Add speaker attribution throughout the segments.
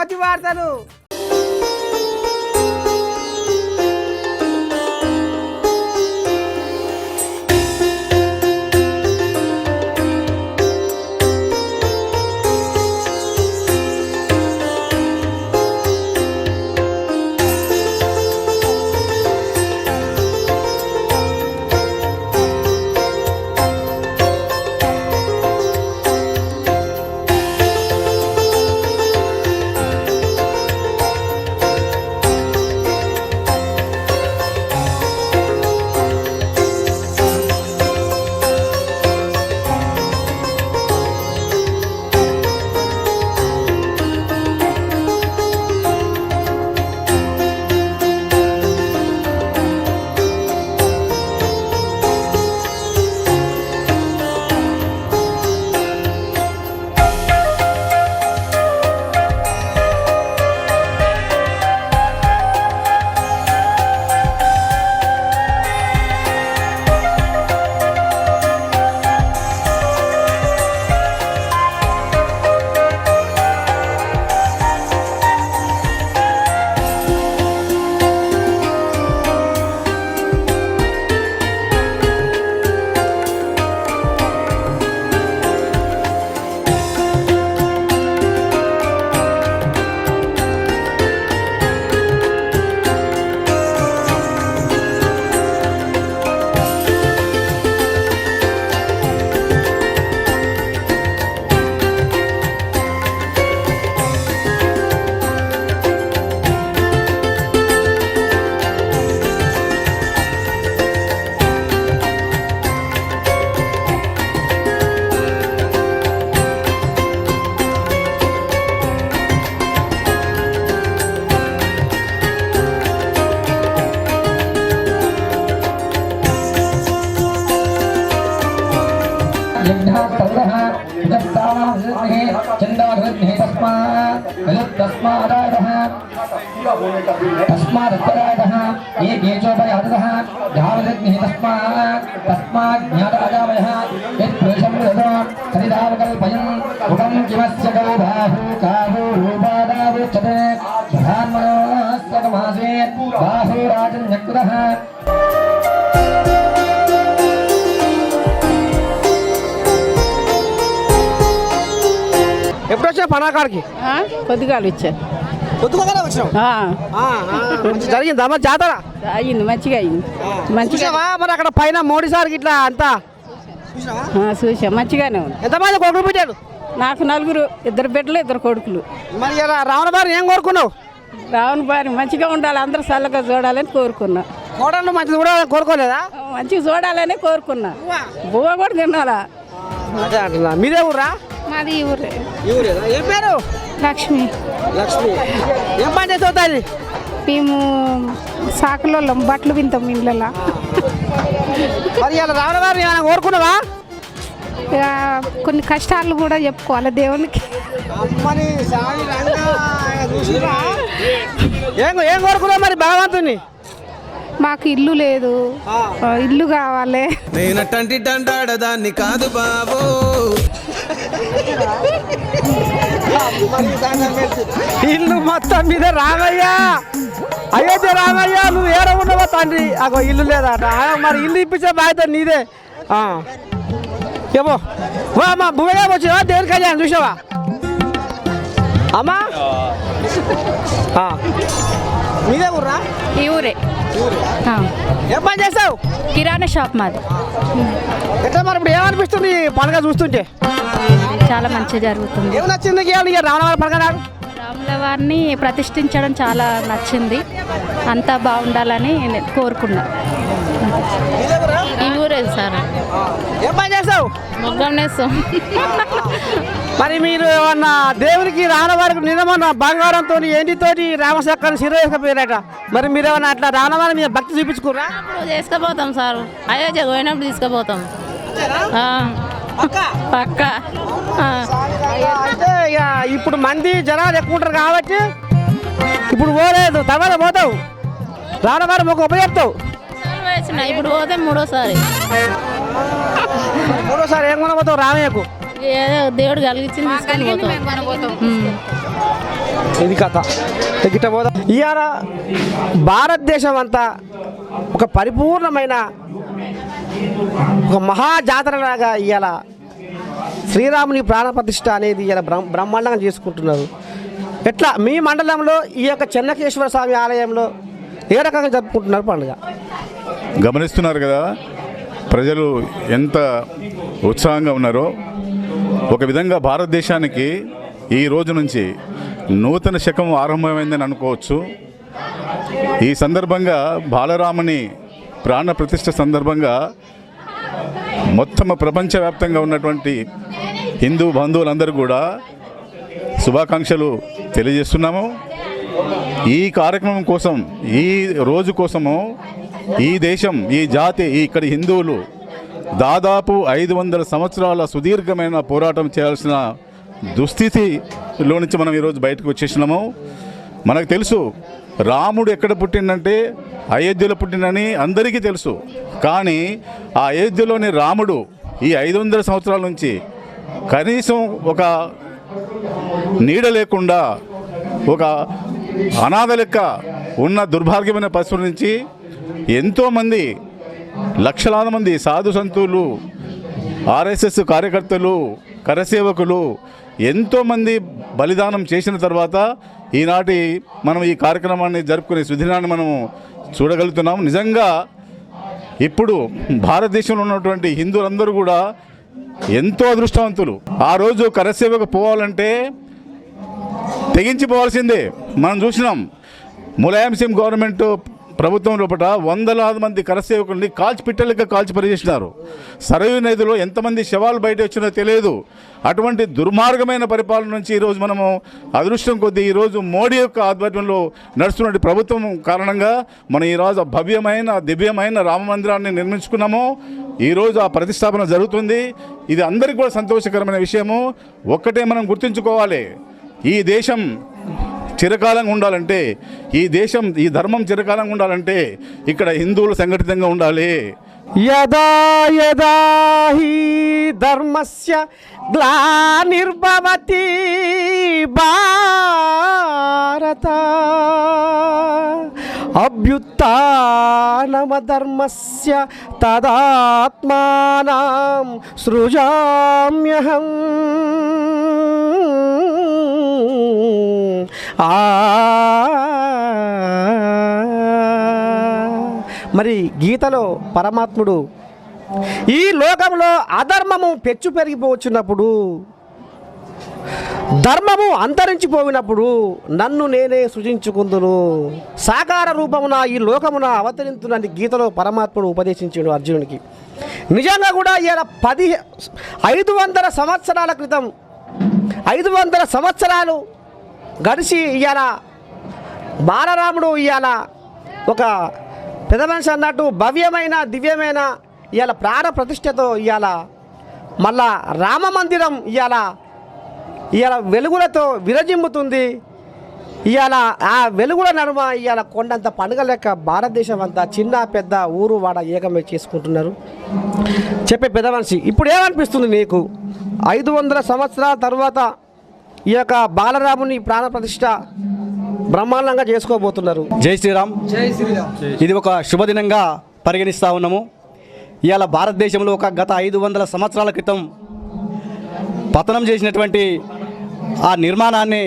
Speaker 1: కోతి వార్తలు. ఎప్పుడు వచ్చా పనాకాడికి?
Speaker 2: పొద్దుగాలు వచ్చాను.
Speaker 1: పొద్దుగానే వచ్చినావు? జరిగిందా మరి జాతర?
Speaker 2: అయ్యింది, మంచిగా అయింది. మంచిగా
Speaker 1: మరి అక్కడ పైన మోడీ సార్ ఇట్లా అంతా
Speaker 2: చూసా, మంచిగానే ఉంది.
Speaker 1: ఎంతమంది కొడుకులు పెట్టాడు?
Speaker 2: నాకు 4, 2 బిడ్డలు 2 కొడుకులు.
Speaker 1: మరి ఇలా రావణ బారిని ఏం కోరుకున్నావు?
Speaker 2: రావణ బారి మంచిగా ఉండాలి, అందరూ చల్లగా చూడాలని కోరుకున్నా.
Speaker 1: కోడళ్ళు మంచిది కూడా కోరుకోలేదా?
Speaker 2: మంచిగా చూడాలని కోరుకున్నా. బువ్వ కూడా తినాలా.
Speaker 1: అదే అట్లా. మీదే ఊరా?
Speaker 2: మాది ఈ ఊరే.
Speaker 1: ఏం పేరు?
Speaker 2: లక్ష్మి.
Speaker 1: లక్ష్మి. ఏం పని చేస్తావు?
Speaker 2: మేము సాకులో బట్టలు వింటాం ఇండ్లలో.
Speaker 1: మరి ఇలా రావణ బారిని ఏమైనా కోరుకున్నావా?
Speaker 2: కొన్ని కష్టాలు కూడా చెప్పుకోవాలి దేవునికి.
Speaker 1: ఏం కోరుకున్నావు మరి భగవంతుని?
Speaker 2: మాకు ఇల్లు లేదు, ఇల్లు కావాలి.
Speaker 3: నేనటంటి దండాడదాన్ని కాదు బాబు.
Speaker 1: ఇల్లు మొత్తం మీద రామయ్య, అయోధ్య రామయ్య, నువ్వు ఏడ ఉన్నావా తండ్రి? అగో ఇల్లు లేదట. మరి ఇల్లు ఇప్పించే బాధ్యత నీదే. ఏమో అమ్మా భూమిగా వచ్చినావా? దేవుని కళ్యాణం చూసావా అమ్మా? మీదే ఊర్రా?
Speaker 2: ఈ ఊరే.
Speaker 1: ఏం పని చేస్తావు?
Speaker 2: కిరాణా షాప్ మాది.
Speaker 1: ఎట్లా మరి ఇప్పుడు ఏమనిపిస్తుంది పండుగ చూస్తుంటే?
Speaker 2: చాలా మంచిగా జరుగుతుంది.
Speaker 1: ఏం నచ్చింది రావణ పండుగ నాడు?
Speaker 2: రాముల వారిని ప్రతిష్ఠించడం చాలా నచ్చింది. అంతా బాగుండాలని కోరుకున్నా. ఈ ఊరే సార్.
Speaker 1: ఏం పని చేస్తావు?
Speaker 2: మొగ్గం నేస్తాం.
Speaker 1: మరి మీరు ఏమన్నా దేవునికి రావణవారికి నిజమన్న బంగారంతో ఏంటితోటి రామశక్కని శిరవేసుకపోయారట. మరి మీరు ఏమన్నా అట్లా రావణవారి మీద భక్తి చూపించుకురా?
Speaker 2: తీసుకుపోతాం సార్, అయోధ్య పోయినప్పుడు తీసుకుపోతాం పక్క.
Speaker 1: అంటే ఇక ఇప్పుడు మంది జనాలు ఎక్కువ ఉంటారు కాబట్టి ఇప్పుడు పోలేదు, తర్వాత పోతావు. రావణవారి ఒక ఉపయోగం.
Speaker 2: ఇప్పుడు పోతే మూడోసారి.
Speaker 1: ఏం కొనబోతావు రామయ్యకు?
Speaker 2: దేవుడు కలిగించింది తీసుకొని పోతాం.
Speaker 1: ఇది కథ గిట్ట పోదా. ఇవాళ భారతదేశం అంతా ఒక పరిపూర్ణమైన ఒక మహా జాతరలాగా ఇవాళ శ్రీరాముని ప్రాణప్రతిష్ఠ అనేది ఇవాళ బ్రహ్మాండంగా చేసుకుంటున్నారు. ఎట్లా మీ మండలంలో ఈ యొక్క చెన్నకేశ్వర స్వామి ఆలయంలో ఏ రకంగా జరుపుకుంటున్నారు పండుగ?
Speaker 4: గమనిస్తున్నారు కదా ప్రజలు ఎంత ఉత్సాహంగా ఉన్నారో. ఒక విధంగా భారతదేశానికి ఈ రోజు నుంచి నూతన శకం ఆరంభమైందని అనుకోవచ్చు. ఈ సందర్భంగా బాలరాముని ప్రాణ ప్రతిష్ఠ సందర్భంగా మొత్తం ప్రపంచవ్యాప్తంగా ఉన్నటువంటి హిందూ బంధువులందరూ కూడా శుభాకాంక్షలు తెలియజేస్తున్నాము. ఈ కార్యక్రమం కోసం, ఈ రోజు కోసము ఈ దేశం, ఈ జాతి, ఇక్కడి హిందువులు దాదాపు 500 సంవత్సరాల సుదీర్ఘమైన పోరాటం చేయాల్సిన దుస్థితిలో నుంచి మనం ఈరోజు బయటకు వచ్చేసినాము. మనకు తెలుసు రాముడు ఎక్కడ పుట్టిందంటే అయోధ్యలో పుట్టినని అందరికీ తెలుసు. కానీ ఆ అయోధ్యలోని రాముడు ఈ 500 సంవత్సరాల నుంచి కనీసం ఒక నీడ లేకుండా, ఒక అనాథ లెక్క ఉన్న దుర్భాగ్యమైన పరిస్థితుల నుంచి ఎంతోమంది, లక్షలాది మంది సాధు సంతులు, ఆర్ఎస్ఎస్ కార్యకర్తలు, కరసేవకులు ఎంతోమంది బలిదానం చేసిన తర్వాత ఈనాటి మనం ఈ కార్యక్రమాన్ని జరుపుకునే సుదినాన్ని మనం చూడగలుగుతున్నాం. నిజంగా ఇప్పుడు భారతదేశంలో ఉన్నటువంటి హిందువులందరూ కూడా ఎంతో అదృష్టవంతులు. ఆ రోజు కరసేవకు పోవాలంటే తెగించిపోవాల్సిందే. మనం చూసినాం ములాయం సింగ్ గవర్నమెంట్ ప్రభుత్వం లోపల వందలాది మంది కరసేవకుల్ని పిట్టలక కాల్చి పరిచేసినారు. సరయూ నదిలో ఎంతమంది శవాలు బయట వచ్చినో తెలియదు. అటువంటి దుర్మార్గమైన పరిపాలన నుంచి ఈరోజు మనము అదృష్టం కొద్దీ ఈరోజు మోడీ యొక్క ఆధ్వర్యంలో నడుస్తున్న ప్రభుత్వం కారణంగా మనం ఈరోజు భవ్యమైన దివ్యమైన రామ మందిరాన్ని నిర్మించుకున్నాము. ఈరోజు ఆ ప్రతిష్టాపన జరుగుతుంది. ఇది అందరికీ కూడా సంతోషకరమైన విషయము. ఒక్కటే మనం గుర్తుంచుకోవాలి, ఈ దేశం చిరకాలంగా ఉండాలంటే, ఈ దేశం, ఈ ధర్మం చిరకాలంగా ఉండాలంటే ఇక్కడ హిందువులు సంఘటితంగా ఉండాలి.
Speaker 1: యదా యదా హి ధర్మస్య గ్లానిర్భవతి భారత అభ్యుత్థానమధర్మస్య తదాత్మానం సృజామ్యహం. మరి గీతలో పరమాత్ముడు ఈ లోకంలో అధర్మము పెచ్చు పెరిగిపోవచ్చున్నప్పుడు, ధర్మము అంతరించిపోయినప్పుడు నన్ను నేనే సృజించుకుందును, సాకార రూపమున ఈ లోకమున అవతరించునని గీతలో పరమాత్ముడు ఉపదేశించాడు అర్జునునికి. నిజంగా కూడా ఇలా 500 సంవత్సరాల క్రితం, 500 సంవత్సరాలు గడిచి ఇవాళ బాలరాముడు ఇవాళ ఒక పెద్ద మనిషి అన్నట్టు భవ్యమైన దివ్యమైన ఇవాళ ప్రాణ ప్రతిష్టతో ఇవాళ మళ్ళా రామ మందిరం ఇవాళ వెలుగులతో విరజిమ్ముతుంది. ఇవాళ ఆ వెలుగుల నడుమ ఇవాళ కొండంత పండుగ లెక్క భారతదేశం అంతా చిన్న పెద్ద ఊరు వాడ ఏకమే చేసుకుంటున్నారు. చెప్పే పెద్ద మనిషి, ఇప్పుడు ఏమనిపిస్తుంది నీకు? 500 సంవత్సరాల తర్వాత ఈ యొక్క బాలరాముని ప్రాణ ప్రతిష్ఠ బ్రహ్మాండంగా చేసుకోబోతున్నారు.
Speaker 5: జై శ్రీరామ్.
Speaker 1: జై శ్రీరామ్.
Speaker 5: ఇది ఒక శుభదినంగా పరిగణిస్తూ ఉన్నాము. ఇవాళ భారతదేశంలో ఒక గత 500 సంవత్సరాల క్రితం పతనం చేసినటువంటి ఆ నిర్మాణాన్ని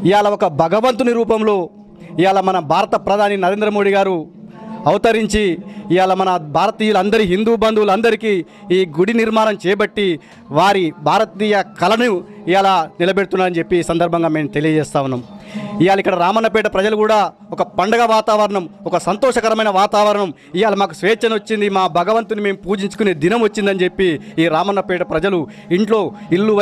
Speaker 5: ఇవాళ ఒక భగవంతుని రూపంలో ఇవాళ మన భారత ప్రధాని నరేంద్ర మోడీ గారు అవతరించి ఇవాళ మన భారతీయులందరి, హిందూ బంధువులందరికీ ఈ గుడి నిర్మాణం చేపట్టి వారి భారతీయ కళను ఇవాళ నిలబెడుతున్నారని చెప్పి ఈ సందర్భంగా మేము తెలియజేస్తా ఉన్నాం. ఇవాళ ఇక్కడ రామన్నపేట ప్రజలు కూడా ఒక పండగ వాతావరణం, ఒక సంతోషకరమైన వాతావరణం, ఇవాళ మాకు స్వేచ్ఛను వచ్చింది, మా భగవంతుని మేము పూజించుకునే దినం వచ్చిందని చెప్పి ఈ రామన్నపేట ప్రజలు ఇంట్లో ఇల్లు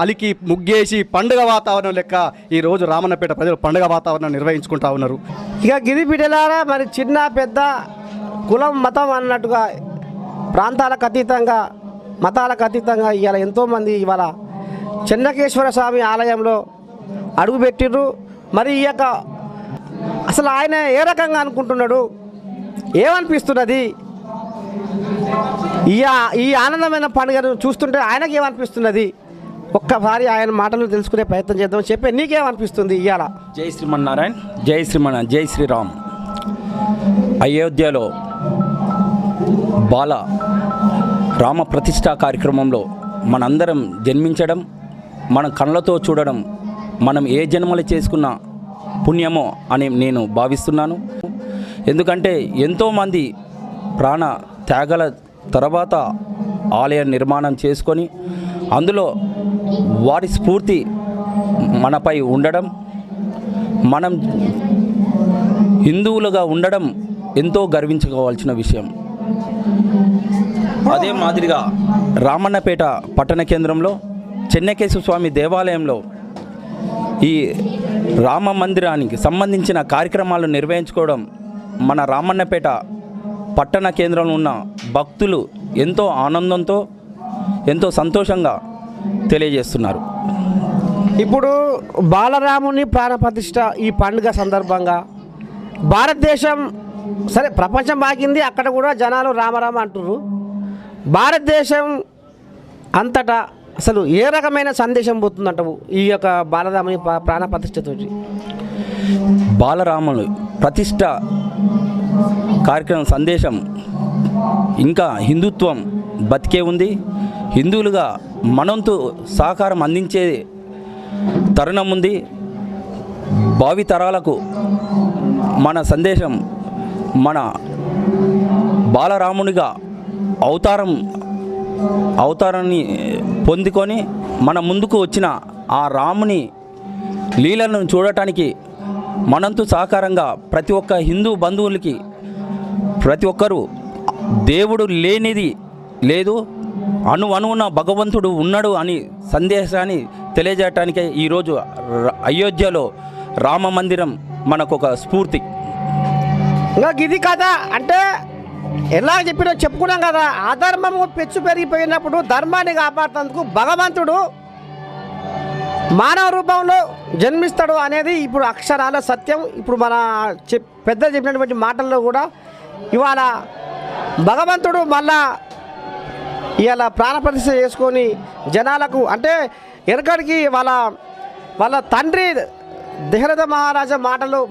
Speaker 5: అలికి ముగ్గేసి పండుగ వాతావరణం లెక్క ఈరోజు రామన్నపేట ప్రజలు పండుగ వాతావరణం నిర్వహించుకుంటా ఉన్నారు.
Speaker 1: ఇక గిరి బిడ్డలారా, మరి చిన్న పెద్ద కులం మతం అన్నట్టుగా ప్రాంతాలకు అతీతంగా, మతాలకు అతీతంగా ఇవాళ ఎంతోమంది ఇవాళ చెన్నకేశ్వర స్వామి ఆలయంలో అడుగుపెట్టిర్రు. మరి ఈ యొక్క అసలు ఆయన ఏ రకంగా అనుకుంటున్నాడు, ఏమనిపిస్తున్నది, ఈ ఆనందమైన పండుగను చూస్తుంటే ఆయనకి ఏమనిపిస్తున్నది, ఒక్కసారి ఆయన మాటలు తెలుసుకునే ప్రయత్నం చేద్దాం. చెప్పే నీకేమనిపిస్తుంది ఇవాళ?
Speaker 6: జై శ్రీమన్నారాయణ, జై శ్రీమన్నారాయణ, జై శ్రీరామ్. అయోధ్యలో బాల రామ ప్రతిష్ఠా కార్యక్రమంలో మనందరం జన్మించడం, మన కళ్ళతో చూడడం మనం ఏ జన్మలు చేసుకున్న పుణ్యమో అని నేను భావిస్తున్నాను. ఎందుకంటే ఎంతోమంది ప్రాణ త్యాగాల తర్వాత ఆలయ నిర్మాణం చేసుకొని అందులో వారి స్ఫూర్తి మనపై ఉండడం, మనం హిందువులుగా ఉండడం ఎంతో గర్వించుకోవాల్సిన విషయం. అదే మాదిరిగా రామన్నపేట పట్టణ కేంద్రంలో చెన్నకేశ్వర స్వామి దేవాలయంలో ఈ రామ మందిరానికి సంబంధించిన కార్యక్రమాలు నిర్వహించుకోవడం మన రామన్నపేట పట్టణ కేంద్రంలో ఉన్న భక్తులు ఎంతో ఆనందంతో ఎంతో సంతోషంగా తెలియజేస్తున్నారు.
Speaker 1: ఇప్పుడు బాలరాముని ప్రాణప్రతిష్ఠ ఈ పండుగ సందర్భంగా భారతదేశం సరే ప్రపంచం బాగింది, అక్కడ కూడా జనాలు రామరామ అంటున్నారు. భారతదేశం అంతటా అసలు ఏ రకమైన సందేశం పోతుందంటావు ఈ యొక్క బాలరాముని ప్రాణప్రతిష్ఠతో?
Speaker 6: బాలరాముని ప్రతిష్ఠ కార్యక్రమం సందేశం ఇంకా హిందుత్వం బతికే ఉంది. హిందువులుగా మనంతో సహకారం అందించే తరుణం ఉంది. భావి తరాలకు మన సందేశం మన బాలరామునిగా అవతారాన్ని పొందుకొని మన ముందుకు వచ్చిన ఆ రాముని లీలను చూడటానికి మనంతు సహకారంగా ప్రతి ఒక్క హిందూ బంధువులకి ప్రతి ఒక్కరూ దేవుడు లేనిది లేదు, అణువున భగవంతుడు ఉన్నాడు అని సందేశాన్ని తెలియజేయటానికే ఈరోజు అయోధ్యలో రామ మందిరం మనకొక స్ఫూర్తి.
Speaker 1: ఇంకా ఇది కదా అంటే ఎలా చెప్పినా చెప్పుకున్నాం కదా, అధర్మము పెచ్చు పెరిగిపోయినప్పుడు ధర్మాన్ని కాపాడుతందుకు భగవంతుడు మానవ రూపంలో జన్మిస్తాడు అనేది ఇప్పుడు అక్షరాల సత్యం. ఇప్పుడు మన పెద్దలు చెప్పినటువంటి మాటల్లో కూడా ఇవాళ భగవంతుడు మళ్ళా ఇవాళ ప్రాణప్రతిష్ఠ చేసుకొని జనాలకు అంటే వెనకడికి వాళ్ళ తండ్రి దశరథ మహారాజా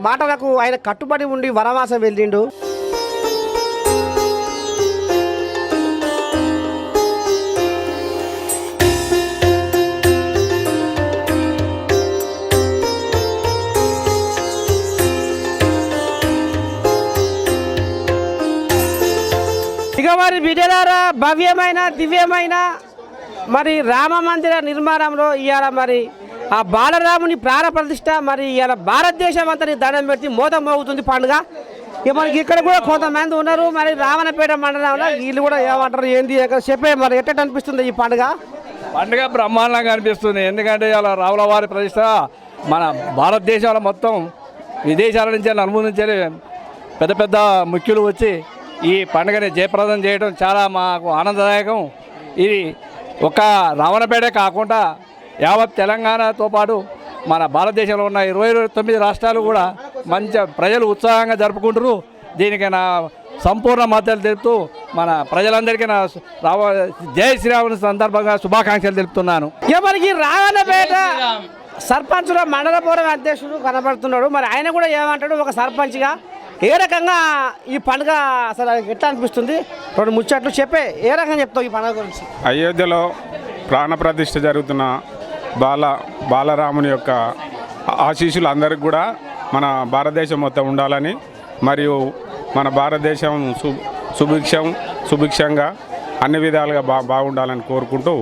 Speaker 1: మాటలకు ఆయన కట్టుబడి ఉండి వనవాసం వెళ్ళిండు. ఇక మరి బిడ్డలారా, భవ్యమైన దివ్యమైన మరి రామ మందిర నిర్మాణంలో ఇవాళ మరి ఆ బాలరాముని ప్రాణప్రతిష్ఠ మరి ఇవాళ భారతదేశం అంతా దండం పెట్టి మోతం మోగుతుంది పండుగ. ఇక మనకి ఇక్కడ కూడా కొంతమంది ఉన్నారు మరి రామన్నపేట మండలంలో, వీళ్ళు కూడా ఏమంటారు ఏంది చెప్పే మరి ఎట్ట అనిపిస్తుంది ఈ పండుగ?
Speaker 7: పండుగ బ్రహ్మాండంగా అనిపిస్తుంది. ఎందుకంటే ఇలా రావుల వారి ప్రతిష్ట మన భారతదేశంలో మొత్తం విదేశాల నుంచి అనుభవం నుంచి పెద్ద పెద్ద ముఖ్యులు వచ్చి ఈ పండుగని జయప్రదం చేయడం చాలా మాకు ఆనందదాయకం. ఇది ఒక రావణపేటే కాకుండా యావత్ తెలంగాణతో పాటు మన భారతదేశంలో ఉన్న 29 రాష్ట్రాలు కూడా మంచి ప్రజలు ఉత్సాహంగా జరుపుకుంటారు. దీనికి నా సంపూర్ణ మద్దతు తెలుపుతూ మన ప్రజలందరికీ నా జై శ్రీరాముని సందర్భంగా శుభాకాంక్షలు తెలుపుతున్నాను.
Speaker 1: ఇక మనకి రావణపేట సర్పంచుల మండలపూర్వ అధ్యక్షుడు కనబడుతున్నాడు. మరి ఆయన కూడా ఏమంటాడు ఒక సర్పంచ్గా ఏ రకంగా ఈ పండుగ అసలు ఎట్లా అనిపిస్తుంది? రెండు ముచ్చట్లు చెప్పే ఏ రకంగా చెప్తావు ఈ పండుగ గురించి?
Speaker 8: అయోధ్యలో ప్రాణప్రతిష్ఠ జరుగుతున్న బాలరాముని యొక్క ఆశీస్సులు అందరికి కూడా మన భారతదేశం మొత్తం ఉండాలని, మరియు మన భారతదేశం సుభిక్షంగా అన్ని విధాలుగా బాగుండాలని కోరుకుంటూ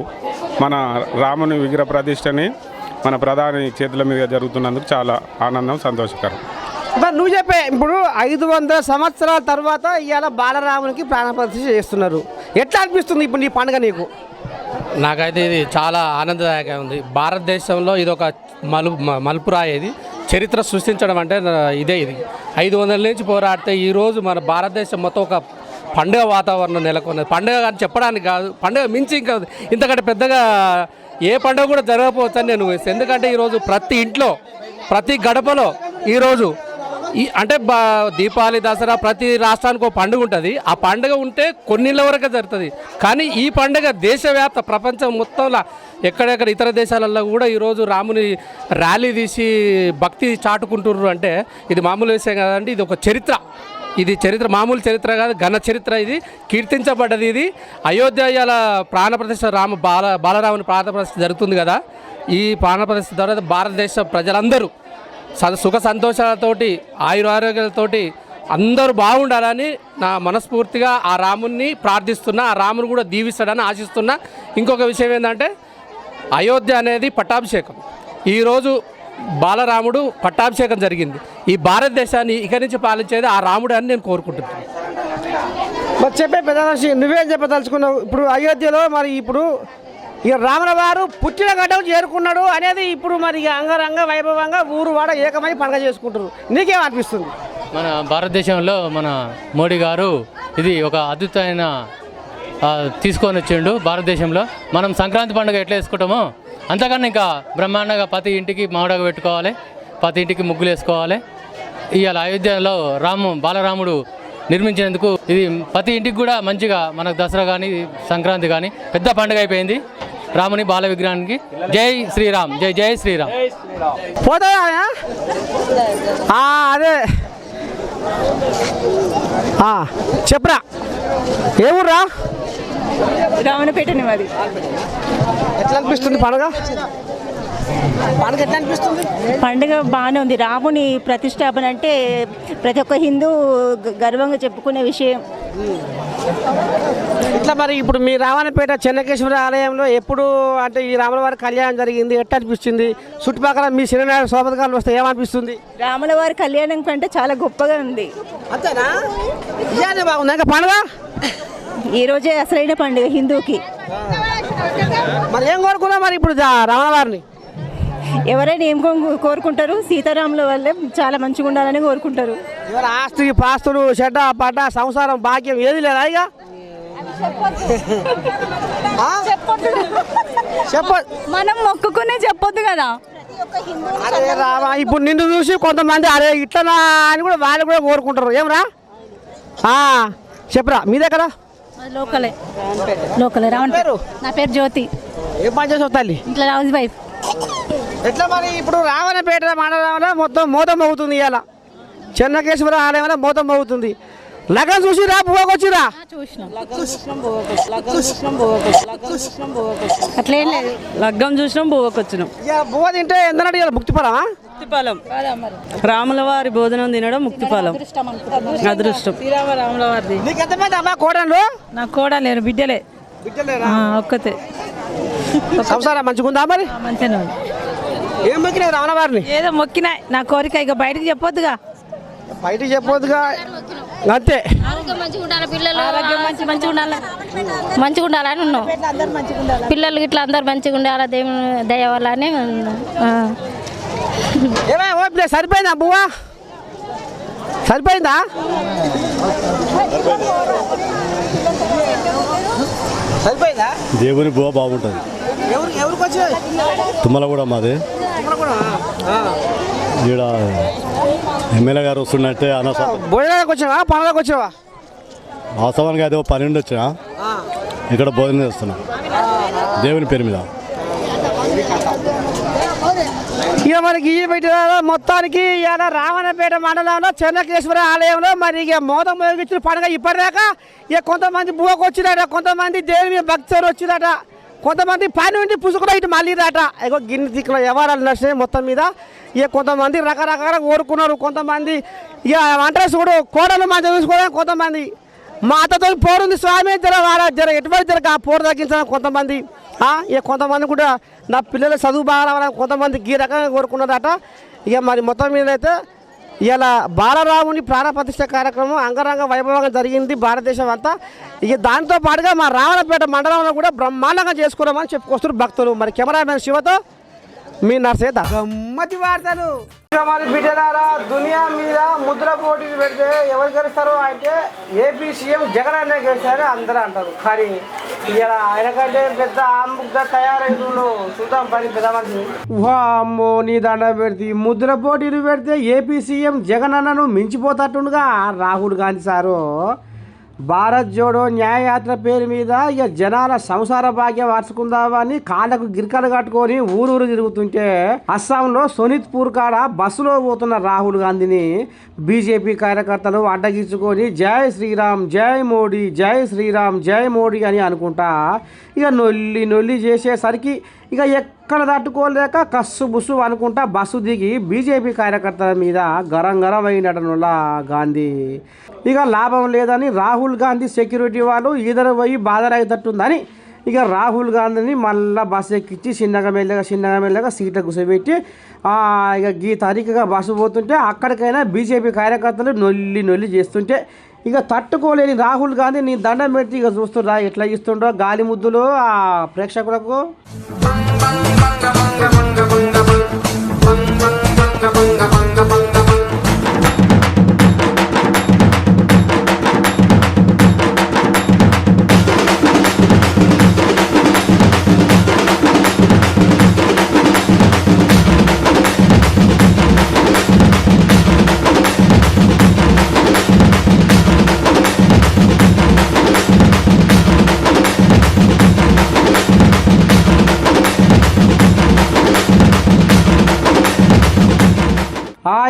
Speaker 8: మన రాముని విగ్రహ ప్రతిష్టని మన ప్రధాని చేతుల మీద జరుగుతున్నందుకు చాలా ఆనందం, సంతోషకరం.
Speaker 1: నువ్వు చెప్పే ఇప్పుడు 500 సంవత్సరాల తర్వాత ఇవాళ బాలరామునికి ప్రాణప్రతిష్ఠ చేస్తున్నారు. ఎట్లా అనిపిస్తుంది ఇప్పుడు నీ పండుగ నీకు?
Speaker 9: నాకైతే ఇది చాలా ఆనందదాయకంగా ఉంది. భారతదేశంలో ఇది ఒక మలుపురాయి. ఇది చరిత్ర సృష్టించడం అంటే ఇది 500 నుంచి పోరాడితే ఈరోజు మన భారతదేశం మొత్తం ఒక పండుగ వాతావరణం నెలకొన్నది. పండుగ కానీ చెప్పడానికి కాదు, పండుగ మించి ఇంకా ఇంతకంటే పెద్దగా ఏ పండుగ కూడా జరగకపోవచ్చని నేను ఊహిస్తాను. ఎందుకంటే ఈరోజు ప్రతి ఇంట్లో ప్రతి గడపలో ఈరోజు అంటే దీపావళి దసరా ప్రతి రాష్ట్రానికి ఒక పండుగ ఉంటుంది. ఆ పండుగ ఉంటే కొన్నిళ్ళ వరకే జరుగుతుంది. కానీ ఈ పండుగ దేశవ్యాప్త ప్రపంచం మొత్తంలో ఎక్కడెక్కడ ఇతర దేశాలలో కూడా ఈరోజు రాముని ర్యాలీ తీసి భక్తి చాటుకుంటున్నారు. అంటే ఇది మామూలు విషయం కాదండి, ఇది ఒక చరిత్ర. ఇది చరిత్ర, మామూలు చరిత్ర కాదు, ఘన చరిత్ర. ఇది కీర్తించబడ్డది. ఇది అయోధ్య ఇలా ప్రాణప్రతిష్ఠ బాలరాముని ప్రాణప్రతిష్ఠ జరుగుతుంది కదా. ఈ ప్రాణప్రతిష్ఠ ద్వారా భారతదేశ ప్రజలందరూ సుఖ సంతోషాలతోటి ఆయురారోగ్యాలతోటి అందరూ బాగుండాలని నా మనస్ఫూర్తిగా ఆ రాముని ప్రార్థిస్తున్నా. ఆ రాముని కూడా దీవిస్తాడని ఆశిస్తున్నా. ఇంకొక విషయం ఏంటంటే అయోధ్య అనేది పట్టాభిషేకం. ఈరోజు బాలరాముడు పట్టాభిషేకం జరిగింది. ఈ భారతదేశాన్ని ఇక నుంచి పాలించేది ఆ రాముడు అని నేను కోరుకుంటున్నాను.
Speaker 1: మరి చెప్పే పెద్ద నువ్వేం చెప్పదలుచుకున్నావు? ఇప్పుడు అయోధ్యలో మరి ఇప్పుడు ఇక రాముల వారు పుట్టిన గడ్డకు చేరుకున్నాడు అనేది ఇప్పుడు మరి అంగరంగ వైభవంగా ఊరు వాడ ఏకమై పండుగ చేసుకుంటారు. నీకేమనిపిస్తుంది?
Speaker 10: మన భారతదేశంలో మన మోడీ గారు ఇది ఒక అద్భుతమైన తీసుకొని వచ్చిండు. భారతదేశంలో మనం సంక్రాంతి పండుగ ఎట్లా వేసుకుంటామో అంతకన్నా ఇంకా బ్రహ్మాండంగా ప్రతి ఇంటికి మామిడాకు పెట్టుకోవాలి, ప్రతి ఇంటికి ముగ్గులు వేసుకోవాలి. ఇవాళ అయోధ్యలో బాలరాముడు నిర్మించినందుకు ఇది ప్రతి ఇంటికి కూడా మంచిగా మనకు దసరా కానీ సంక్రాంతి కానీ పెద్ద పండుగ అయిపోయింది. రాముని బాల విగ్రహానికి జై శ్రీరామ్, జై జై శ్రీరామ్.
Speaker 1: పోతా అదే చెప్పరా, ఏ ఊర్రా?
Speaker 2: రావణపేటని మరి.
Speaker 1: ఎట్లా అనిపిస్తుంది పండుగ? పండుగ ఎట్లా అనిపిస్తుంది?
Speaker 11: పండుగ బాగానే ఉంది. రాముని ప్రతిష్టాపన అంటే ప్రతి ఒక్క హిందూ గర్వంగా చెప్పుకునే విషయం.
Speaker 1: ఇట్లా మరి ఇప్పుడు మీ రావణపేట చెన్నకేశ్వర ఆలయంలో ఎప్పుడు అంటే ఈ రాముల వారి కళ్యాణం జరిగింది, ఎట్లా అనిపిస్తుంది? చుట్టుపక్కల మీ సినిమా శోభకాలు వస్తే ఏమనిపిస్తుంది?
Speaker 11: రాముల వారి కళ్యాణం కంటే చాలా గొప్పగా ఉంది.
Speaker 1: అంతేనా? ఇదే బాగుంది ఇంకా పండుగ.
Speaker 11: ఈరోజే అసలైన పండుగ హిందూకి.
Speaker 1: మరి ఏం కోరుకున్నా మరి ఇప్పుడు రాముల వారిని?
Speaker 11: ఎవరైనా ఏం కోరుకుంటారు? సీతారాముల వల్లే చాలా మంచిగా ఉండాలని కోరుకుంటారు.
Speaker 1: ఎవరు ఆస్తి పాస్తులు చెడ్డ పడ్డ సంసారం భాగ్యం ఏది లేదా? ఇక
Speaker 11: మనం మొక్కుకునే చెప్పొద్దు కదా.
Speaker 1: అరే రామా, ఇప్పుడు నిన్ను చూసి కొంతమంది అరే ఇట్లా అని కూడా వాళ్ళు కూడా కోరుకుంటారు. ఏమరా చెప్పరా? మీ దగ్గర
Speaker 11: లోకలే రావణ. నా పేరు జ్యోతి.
Speaker 1: ఏం పని చేసి వస్తాలి?
Speaker 11: ఇంట్లో హౌస్ వైఫ్.
Speaker 1: ఎట్లా మరి ఇప్పుడు రావణపేట మండలంలో మొత్తం మోతం అవుతుంది. ఇవాళ చెన్నకేశ్వర ఆలయంలో మోతం అవుతుంది. లగ్గం చూసిరా? పోగొచ్చిరా?
Speaker 11: అట్లేం లేదు, లగ్గం చూసినాం పోగొచ్చినాం.
Speaker 1: బువ్వ తింటే ఎంతనట్టు ఇవాళ ముక్తిఫలం?
Speaker 2: ముక్తిఫలం. రాముల వారి భోజనం తినడం ముక్తిఫలం, అదృష్టం. రాముల వారిది.
Speaker 1: నీకు ఎంతమంది అమ్మా కోడలు?
Speaker 2: నాకు కూడా లేరు, బిడ్డలే. ఒక్కతే.
Speaker 1: సంసారం మంచిగా ఉందా మరి?
Speaker 2: మంచిగా.
Speaker 1: ఏం మొక్కినా రావణ వారిని?
Speaker 2: ఏదో మొక్కినా, నా కోరిక. ఇక బయటకు చెప్పొద్దుగా.
Speaker 1: బయటకు చెప్పొద్దుగా అంతే.
Speaker 11: మంచిగా ఉండాలని ఉన్నాం. పిల్లలు ఇట్లా అందరు మంచిగా ఉండాలి దేవుని దయ వల్ల అని.
Speaker 1: సరిపోయిందా బువ్వా? సరిపోయిందా? సరిపోయిందా?
Speaker 5: దేవుని బువ్వ బాగుంటుంది.
Speaker 1: ఎవరికి వచ్చి
Speaker 5: తుమ్మల కూడా మాది. ఈడ ఎమ్మెల్యే గారు వస్తున్నట్టే
Speaker 1: భోజనానికి వచ్చినావా పనులకు వచ్చినావా?
Speaker 5: వాస్తవానికి అదే పని ఉండి వచ్చినా ఇక్కడ భోజనం చేస్తున్నాం దేవుని పేరు మీద.
Speaker 1: ఇక మనకి ఈ మొత్తానికి ఇవాళ రావణపేట మండలంలో చెన్నకేశ్వర ఆలయంలో మరి ఇక మోదం మోగించిన పండుగ ఇప్పటిదాకా ఇక కొంతమంది బువ్వకు వచ్చినట, కొంతమంది దేవుని భక్తులు వచ్చినట, కొంతమంది పని ఉండి పుసుకులో ఇటు మళ్ళీ రాట. ఇగో గిన్నె దిక్కులో వ్యవహారాలు నడిచినాయి మొత్తం మీద. ఇక కొంతమంది రకరకాల కోరుకున్నారు. కొంతమంది ఇక వంటలు చూడు కోడలు మంచిగా చూసుకోవడానికి, కొంతమంది మా అత్తతో పోరుంది స్వామి జర ఎటువంటి జరగ ఆ పోరు తగ్గించడానికి కొంతమంది. ఇక కొంతమంది కూడా నా పిల్లల చదువు బాగా రావాలని కొంతమంది ఈ రకంగా కోరుకున్నారట. ఇక మరి మొత్తం మీద అయితే ఇలా బాలరాముని ప్రాణప్రతిష్ఠ కార్యక్రమం అంగరంగ వైభవంగా జరిగింది భారతదేశం అంతా. ఇక దాంతో పాటుగా మా రావణపేట మండలంలో కూడా బ్రహ్మాండంగా చేసుకున్నామని చెప్పుకొస్తున్నారు భక్తులు. మరి కెమెరామెన్ శివతో మీ నర్సేత గమ్మతి వార్తలు మరి బిడ్డలారా, దునియా మీద ముద్ర పోటీలు పెడితే ఎవరు గెలుస్తారు అంటే ఏపీ సీఎం జగన్ అనే గెలిచారు అందరూ అంటారు. కానీ ఇలా ఆయన కంటే పెద్ద ఆముగ్గా తయారైతుండు. చూద్దాం పని పెద్ద మనిషి. వామ్మో నీ దండ పెడితే ముద్ర పోటీలు పెడితే ఏపీ సీఎం జగన్ అన్నను మించిపోతట్టుండగా రాహుల్ గాంధీ సారు భారత్ జోడో న్యాయయాత్ర పేరు మీద ఇక జనాల సంసార భాగ్యం వార్చుకుందామని కాళ్ళకు గిరికలు కట్టుకొని ఊరూరు తిరుగుతుంటే అస్సాంలో సోనిత్పూర్ కాడ బస్సులో పోతున్న రాహుల్ గాంధీని బీజేపీ కార్యకర్తలు అడ్డగించుకొని జై శ్రీరామ్ జై మోడీ జై శ్రీరామ్ జై మోడీ అని అనుకుంటా ఇక నొల్లి చేసేసరికి ఇక ఎక్కడ తట్టుకోలేక కస్సు బుస్సు అనుకుంటా బస్సు దిగి బీజేపీ కార్యకర్తల మీద గరం అయినటనులా గాంధీ. ఇక లాభం లేదని రాహుల్ గాంధీ సెక్యూరిటీ వాళ్ళు ఈదర పోయి బాధరైతట్టుందని ఇక రాహుల్ గాంధీని మళ్ళీ బస్సు ఎక్కించి చిన్నగా మెల్లగా సీట్ల కూర్చోబెట్టి ఇక గీ తరీకగా బస్సు పోతుంటే అక్కడికైనా బీజేపీ కార్యకర్తలు నొల్లి చేస్తుంటే ఇక తట్టుకోలేని రాహుల్ గాంధీ నీ దండం పెట్టి ఇక చూస్తుండ్రా ఎట్లా ఇస్తుండ్రో గాలి ముద్దులు ఆ ప్రేక్షకులకు.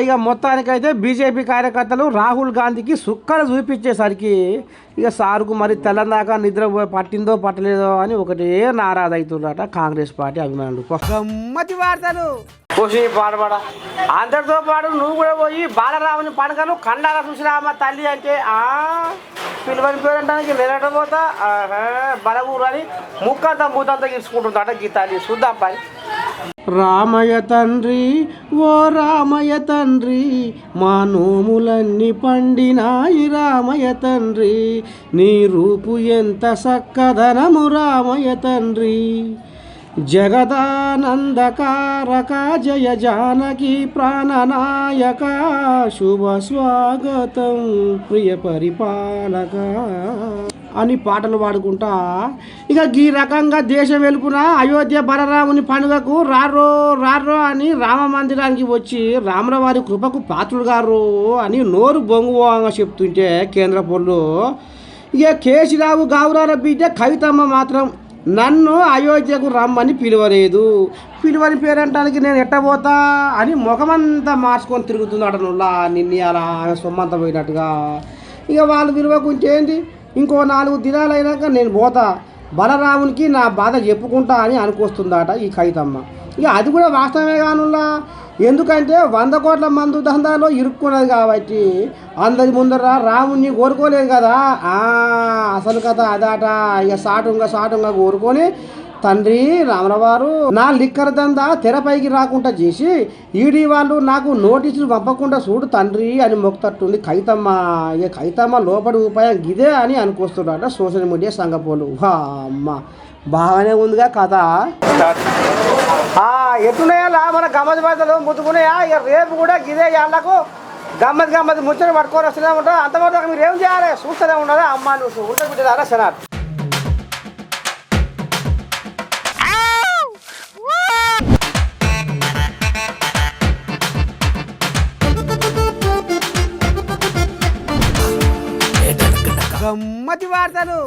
Speaker 1: ఇక మొత్తానికైతే బీజేపీ కార్యకర్తలు రాహుల్ గాంధీకి సుక్కలు చూపించేసరికి ఇక సారుకు మరి తెల్లందాకా నిద్ర పట్టిందో పట్టలేదో అని ఒకటే నారాజ్ అవుతుందట కాంగ్రెస్ పార్టీ అభిమానులు. గమ్మతి వార్తలు పోషి పాడబడ అందరితో పాటు నువ్వు కూడా పోయి బాలరాముని పండుగను కండాల చూసిరామా తల్లి అంటే పిలువని పేరు అంటానికి నిలటపోతా బలగూరు అని ముక్కంతా మూతంతా తీసుకుంటుందట గీ తల్లి. చూద్దాం పని. రామయ్య తండ్రి ఓ రామయ్య తండ్రి మా నోములన్నీ పండినాయి రామయ్య తండ్రి నీ రూపు ఎంత సక్కదనము రామయ్య తండ్రి జగదానందకారక జయ జానకి ప్రాణనాయక శుభ స్వాగతం ప్రియ పరిపాలక అని పాటలు పాడుకుంటా ఇక ఈ రకంగా దేశం వెలుపున అయోధ్య బలరాముని పండుగకు రారో అని రామ మందిరానికి వచ్చి రాములవారి కృపకు పాత్రుడు గారు అని నోరు బొంగుగా చెప్తుంటే కేంద్ర పొల్లు ఇక కేసీరావు గౌరవ బిడ్డ కవితమ్మ మాత్రం నన్ను అయోధ్యకు రమ్మని పిలువని పేరంటానికి నేను ఎట్టబోతా అని ముఖమంతా మార్చుకొని తిరుగుతున్నాడు నుల్లా నిన్న అలా సొమ్మంతా పోయినట్టుగా. ఇక వాళ్ళు విలువకుంటే ఏంటి ఇంకో 4 దినాలైనాక నేను పోతా బలరామునికి నా బాధ చెప్పుకుంటా అని అనుకొస్తుందట ఈ కవితమ్మ. ఇక అది కూడా వాస్తవమే కానుల్లా, ఎందుకంటే 100 కోట్ల మందు దందాలో ఇరుక్కున్నది కాబట్టి అందరి ముందర రాముణ్ణి కోరుకోలేదు కదా. అసలు కథ అదాట. ఇక సాటుంగా కోరుకొని తండ్రి రాములవారు నా లిక్కర్ దందా తెరపైకి రాకుండా చేసి ఈడీ వాళ్ళు నాకు నోటీసులు పంపకుండా చూడు తండ్రి అని మొక్తట్టుంది కవితమ్మ. ఇక కవితమ్మ లోపడి ఉపాయం గిదే అని అనుకొస్తున్నారట సోషల్ మీడియా సంఘపోలు. అమ్మ బాగానే ఉందిగా కథ. ఎట్టున్నాయా మన గమ్మతి బాధలు ముద్దుకున్నాయా. ఇక రేపు కూడా గిదే వాళ్ళకు గమ్మతి ముచ్చట పట్టుకొని వస్తూనే ఉంటారు. అంతవరకు మీరు ఏం చేయాలి చూస్తూనే ఉండదా అమ్మ నువ్వు ఉంటే బిడ్డారా సనార్. గమ్మతి వార్తలు